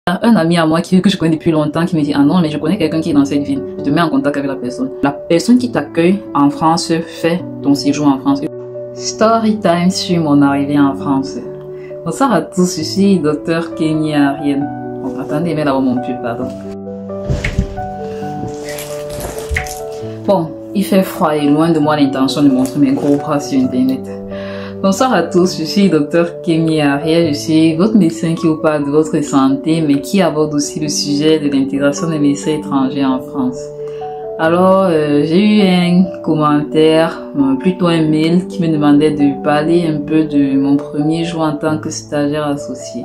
Un ami à moi que je connais depuis longtemps qui me dit ah non mais je connais quelqu'un qui est dans cette ville, je te mets en contact avec la personne. La personne qui t'accueille en France fait ton séjour en France. Story time sur mon arrivée en France. Bonsoir à tous, je suis Dr Kenya Ariel. Bon, attendez, mais là mon pull, pardon. Bon, il fait froid et loin de moi l'intention de montrer mes gros bras sur internet. Bonsoir à tous, je suis Dr Kenya Ariel, je suis votre médecin qui vous parle de votre santé, mais qui aborde aussi le sujet de l'intégration des médecins étrangers en France. Alors, j'ai eu un commentaire, plutôt un mail, qui me demandait de parler un peu de mon premier jour en tant que stagiaire associé.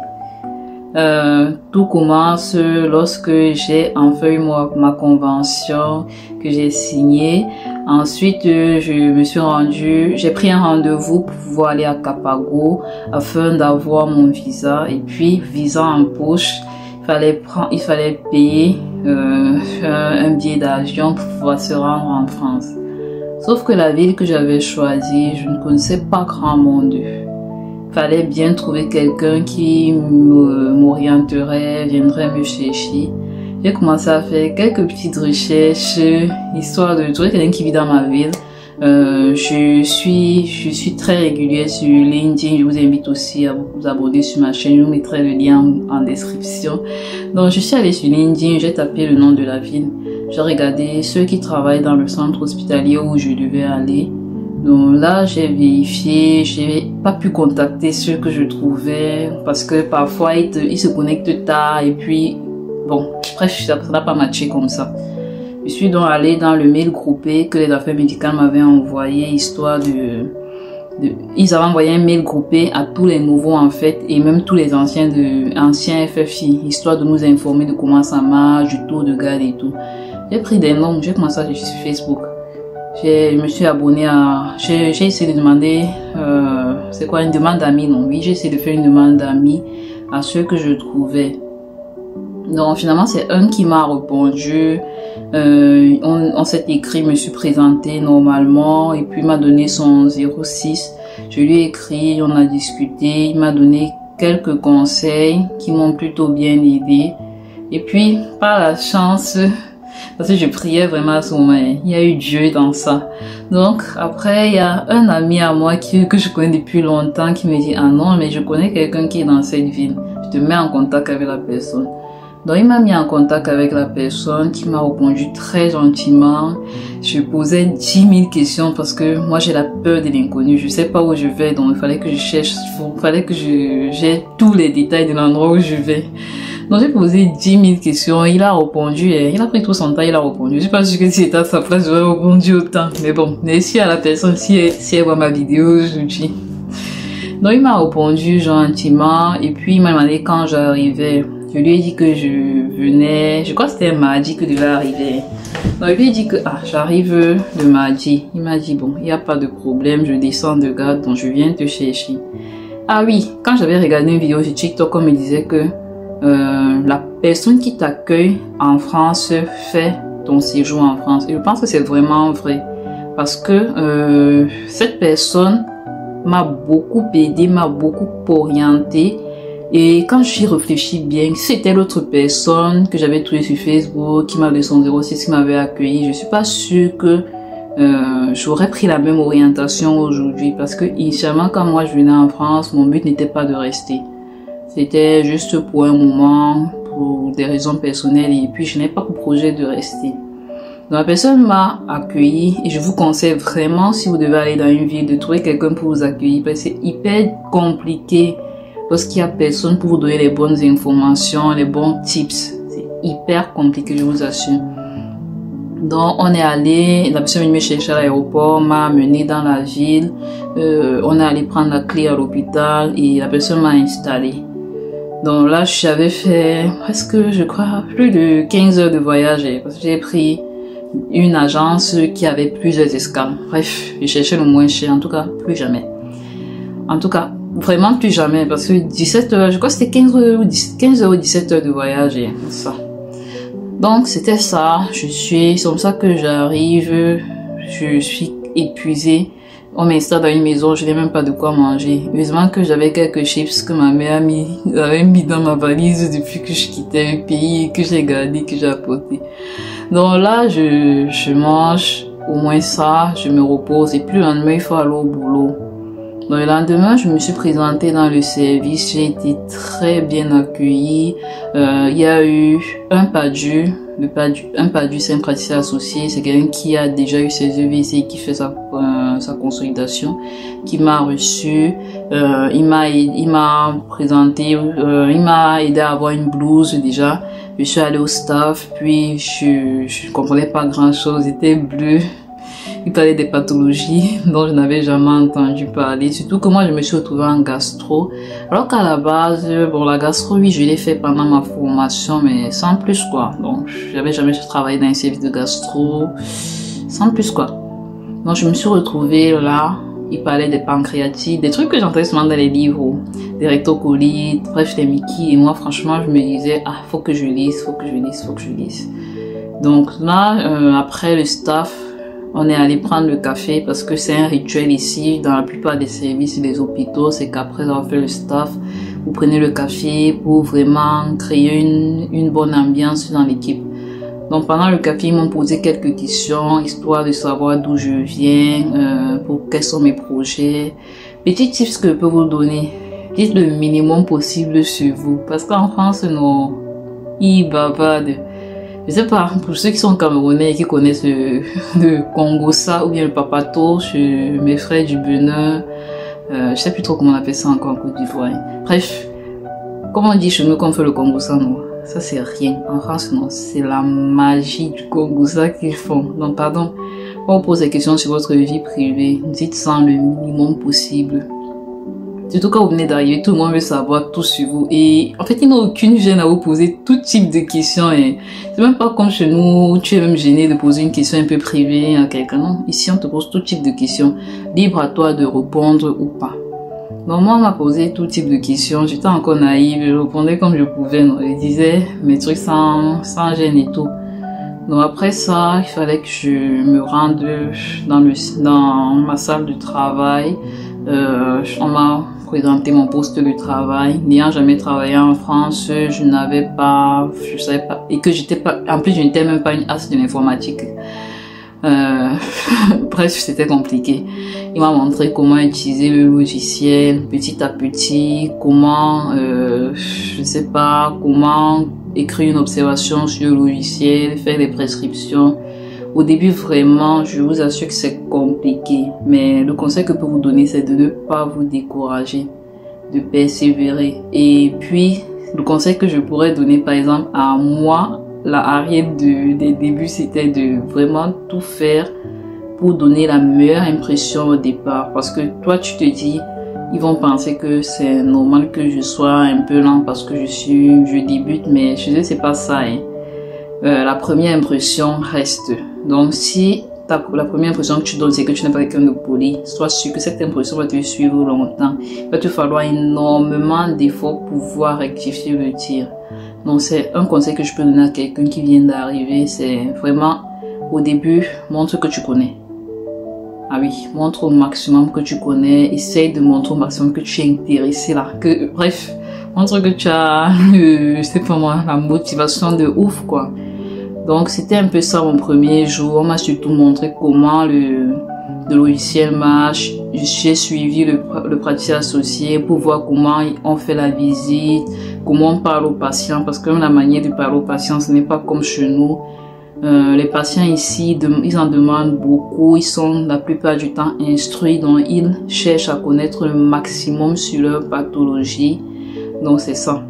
Tout commence lorsque j'ai enfin eu ma convention que j'ai signée. Ensuite, j'ai pris un rendez-vous pour pouvoir aller à Capago afin d'avoir mon visa. Et puis, visa en poche, il fallait payer un billet d'avion pour pouvoir se rendre en France. Sauf que la ville que j'avais choisie, je ne connaissais pas grand monde. Fallait bien trouver quelqu'un qui m'orienterait, viendrait me chercher. J'ai commencé à faire quelques petites recherches, histoire de trouver quelqu'un qui vit dans ma ville. Je suis très régulière sur LinkedIn. Je vous invite aussi à vous abonner sur ma chaîne. Je vous mettrai le lien en description. Donc, je suis allée sur LinkedIn, j'ai tapé le nom de la ville. J'ai regardé ceux qui travaillent dans le centre hospitalier où je devais aller. Donc là, j'ai vérifié, j'ai pas pu contacter ceux que je trouvais parce que parfois ils se connectent tard et puis bon, bref, ça n'a pas matché comme ça. Je suis donc allée dans le mail groupé que les affaires médicales m'avaient envoyé, histoire ils avaient envoyé un mail groupé à tous les nouveaux en fait et même tous les anciens FFI, histoire de nous informer de comment ça marche, du tour de garde et tout. J'ai pris des noms, j'ai commencé à chercher sur Facebook. Je me suis abonnée j'ai essayé de demander, c'est quoi, une demande d'amis, non? Oui, j'ai essayé de faire une demande d'amis à ceux que je trouvais. Donc finalement, c'est un qui m'a répondu, on s'est écrit, me suis présentée normalement et puis il m'a donné son 06. Je lui ai écrit, on a discuté, il m'a donné quelques conseils qui m'ont plutôt bien aidé. Et puis, par la chance, parce que je priais vraiment à ce moment, il y a eu Dieu dans ça. Donc après, il y a un ami à moi que je connais depuis longtemps qui me dit ah non mais je connais quelqu'un qui est dans cette ville, je te mets en contact avec la personne. Donc il m'a mis en contact avec la personne qui m'a répondu très gentiment. Je posais 10 000 questions parce que moi j'ai la peur de l'inconnu, je sais pas où je vais, donc il fallait que je cherche, il fallait que j'ai tous les détails de l'endroit où je vais. Donc j'ai posé 10 000 questions, il a répondu, il a pris tout son temps, il a répondu. Je suis pas sûre que si j'étais à sa place, j'aurais répondu autant. Mais bon, merci à la personne, si elle voit ma vidéo, je vous dis. Donc il m'a répondu gentiment, et puis il m'a demandé quand j'arrivais. Je lui ai dit que je venais, je crois que c'était un mardi que je devais arriver. Donc je lui ai dit que j'arrive le mardi. Il m'a dit bon, il n'y a pas de problème, je descends de garde, donc je viens te chercher. Ah oui, quand j'avais regardé une vidéo sur TikTok, on me disait que la personne qui t'accueille en France fait ton séjour en France. Et je pense que c'est vraiment vrai parce que cette personne m'a beaucoup aidé, m'a beaucoup orienté. Et quand j'y réfléchis bien, c'était l'autre personne que j'avais trouvée sur Facebook qui m'avait son 06 qui m'avait accueilli. Je suis pas sûre que j'aurais pris la même orientation aujourd'hui parce que initialement quand moi je venais en France, mon but n'était pas de rester. C'était juste pour un moment, pour des raisons personnelles et puis je n'ai pas pour projet de rester. Donc la personne m'a accueilli et je vous conseille vraiment si vous devez aller dans une ville de trouver quelqu'un pour vous accueillir parce que c'est hyper compliqué lorsqu'il n'y a personne pour vous donner les bonnes informations, les bons tips. C'est hyper compliqué, je vous assure. Donc on est allé, la personne est venue me chercher à l'aéroport, m'a amené dans la ville, on est allé prendre la clé à l'hôpital et la personne m'a installé. Donc là, j'avais fait presque, je crois, plus de 15 heures de voyage parce que j'ai pris une agence qui avait plusieurs escales. Bref, je cherchais le moins cher, en tout cas, plus jamais. En tout cas, vraiment plus jamais parce que 17 heures, je crois que c'était 15 heures ou 17 heures de voyage et ça. Donc c'était ça, c'est comme ça que j'arrive, je suis épuisée. On m'installe dans une maison, je n'ai même pas de quoi manger. Heureusement que j'avais quelques chips que ma mère avait mis dans ma valise depuis que je quittais le pays, que j'ai gardé, que j'ai apporté. Donc là, je mange au moins ça, je me repose et puis le lendemain, il faut aller au boulot. Donc le lendemain, je me suis présentée dans le service, j'ai été très bien accueillie. Il y a eu un PADU. Un PADU, c'est un praticien associé, c'est quelqu'un qui a déjà eu ses EVC, qui fait sa consolidation, qui m'a reçu, il m'a présenté, il m'a aidé à avoir une blouse déjà. Je suis allée au staff, puis je comprenais pas grand chose, c'était bleu. Il parlait des pathologies dont je n'avais jamais entendu parler. Surtout que moi, je me suis retrouvée en gastro. Alors qu'à la base, bon, la gastro, oui, je l'ai fait pendant ma formation, mais sans plus, quoi. Donc, j'avais jamais travaillé dans un service de gastro, sans plus, quoi. Donc, je me suis retrouvée là. Il parlait des pancréatites, des trucs que j'entendais souvent dans les livres, des rectocolites, bref, les Mickey. Et moi, franchement, je me disais, ah, faut que je lise. Donc là, après le staff, on est allé prendre le café parce que c'est un rituel ici dans la plupart des services des hôpitaux, c'est qu'après avoir fait le staff, vous prenez le café pour vraiment créer une bonne ambiance dans l'équipe. Donc pendant le café, ils m'ont posé quelques questions, histoire de savoir d'où je viens, pour quels sont mes projets. Petits tips que je peux vous donner, dites le minimum possible sur vous, parce qu'en France, ils bavardent. Je sais pas, pour ceux qui sont camerounais et qui connaissent le Congossa ou bien le papato, mes frères du Benin, je sais plus trop comment on appelle ça encore en Côte d'Ivoire. Bref, comment on dit chez nous qu'on fait le Congossa, non? Ça c'est rien. En France, non, c'est la magie du Congossa qu'ils font. Donc pardon, quand on pose des questions sur votre vie privée, dites ça le minimum possible. Surtout quand vous venez d'arriver, tout le monde veut savoir tout sur vous. Et en fait, il n'y a aucune gêne à vous poser tout type de questions. Et c'est même pas comme chez nous, où tu es même gêné de poser une question un peu privée à quelqu'un. Non, ici, on te pose tout type de questions. Libre à toi de répondre ou pas. Donc moi, on m'a posé tout type de questions. J'étais encore naïve, je répondais comme je pouvais. Non, je disais mes trucs sans gêne et tout. Donc après ça, il fallait que je me rende dans ma salle de travail. On m'a présenté mon poste de travail. N'ayant jamais travaillé en France, je savais pas, et que j'étais pas, en plus je n'étais même pas une as de l'informatique. Bref, c'était compliqué. Il m'a montré comment utiliser le logiciel petit à petit, comment, je sais pas, comment écrire une observation sur le logiciel, faire des prescriptions. Au début, vraiment, je vous assure que c'est compliqué. Mais le conseil que je peux vous donner, c'est de ne pas vous décourager, de persévérer. Et puis, le conseil que je pourrais donner, par exemple, à moi, la Ariel des débuts, c'était de vraiment tout faire pour donner la meilleure impression au départ. Parce que toi, tu te dis, ils vont penser que c'est normal que je sois un peu lent parce que je débute. Mais je sais, c'est pas ça, hein. La première impression reste. Donc si la première impression que tu donnes c'est que tu n'es pas quelqu'un de poli, sois sûr que cette impression va te suivre longtemps. Il va te falloir énormément d'efforts pour pouvoir rectifier le tir. Donc c'est un conseil que je peux donner à quelqu'un qui vient d'arriver, c'est vraiment au début, montre que tu connais. Ah oui, montre au maximum que tu connais, essaye de montrer au maximum que tu es intéressé là, bref, montre que tu as, je sais pas moi, la motivation de ouf quoi. Donc c'était un peu ça mon premier jour. On m'a surtout montré comment le logiciel marche. J'ai suivi le praticien associé pour voir comment on fait la visite, comment on parle aux patients, parce que la manière de parler aux patients, ce n'est pas comme chez nous. Les patients ici, ils en demandent beaucoup, ils sont la plupart du temps instruits, donc ils cherchent à connaître le maximum sur leur pathologie. Donc c'est ça.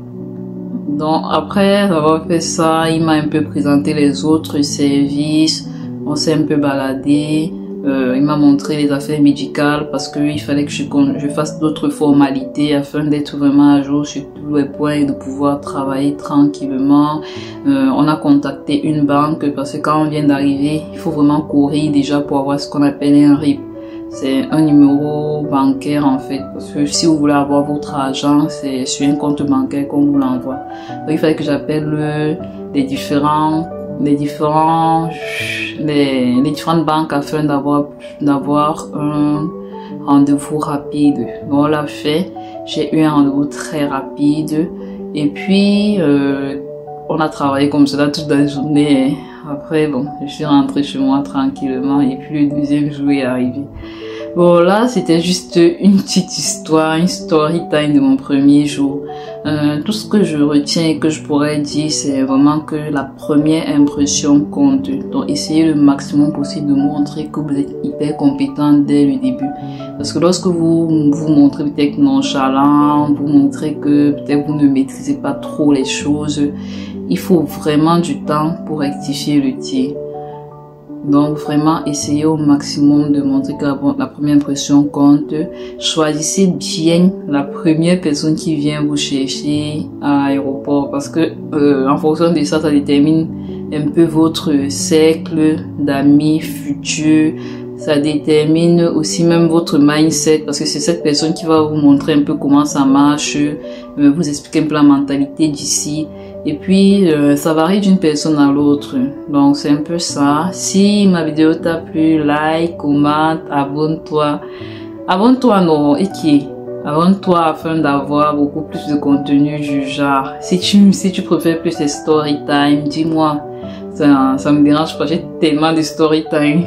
Donc après avoir fait ça, il m'a un peu présenté les autres services, on s'est un peu baladé, il m'a montré les affaires médicales parce qu'il fallait que je fasse d'autres formalités afin d'être vraiment à jour sur tous les points et de pouvoir travailler tranquillement. On a contacté une banque parce que quand on vient d'arriver, il faut vraiment courir déjà pour avoir ce qu'on appelle un RIP. C'est un numéro bancaire en fait, parce que si vous voulez avoir votre argent, c'est sur un compte bancaire qu'on vous l'envoie. Donc il fallait que j'appelle les différentes banques afin d'avoir rendez-vous rapide. Donc, on l'a fait. J'ai eu un rendez-vous très rapide. Et puis, on a travaillé comme cela toute la journée. Après, bon, je suis rentrée chez moi tranquillement. Et puis, le deuxième jour est arrivé. Bon, là, c'était juste une petite histoire, une story time de mon premier jour. Tout ce que je retiens et que je pourrais dire, c'est vraiment que la première impression compte. Donc, essayez le maximum possible de montrer que vous êtes hyper compétent dès le début. Parce que lorsque vous vous montrez peut-être nonchalant, vous montrez que peut-être vous ne maîtrisez pas trop les choses, il faut vraiment du temps pour rectifier le tir. Donc vraiment, essayez au maximum de montrer que la première impression compte. Choisissez bien la première personne qui vient vous chercher à l'aéroport parce que en fonction de ça, ça détermine un peu votre cercle d'amis futurs. Ça détermine aussi même votre mindset parce que c'est cette personne qui va vous montrer un peu comment ça marche, vous expliquer un peu la mentalité d'ici. Et puis, ça varie d'une personne à l'autre. Donc, c'est un peu ça. Si ma vidéo t'a plu, like, commente, abonne-toi. Abonne-toi, non, ok. Abonne-toi afin d'avoir beaucoup plus de contenu du genre. Si tu préfères plus les story time, dis-moi. Ça me dérange pas. J'ai tellement de story time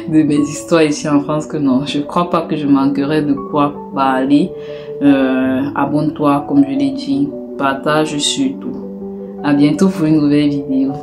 de mes histoires ici en France que non. Je crois pas que je manquerai de quoi parler. Abonne-toi, comme je l'ai dit. Partage surtout. À bientôt pour une nouvelle vidéo.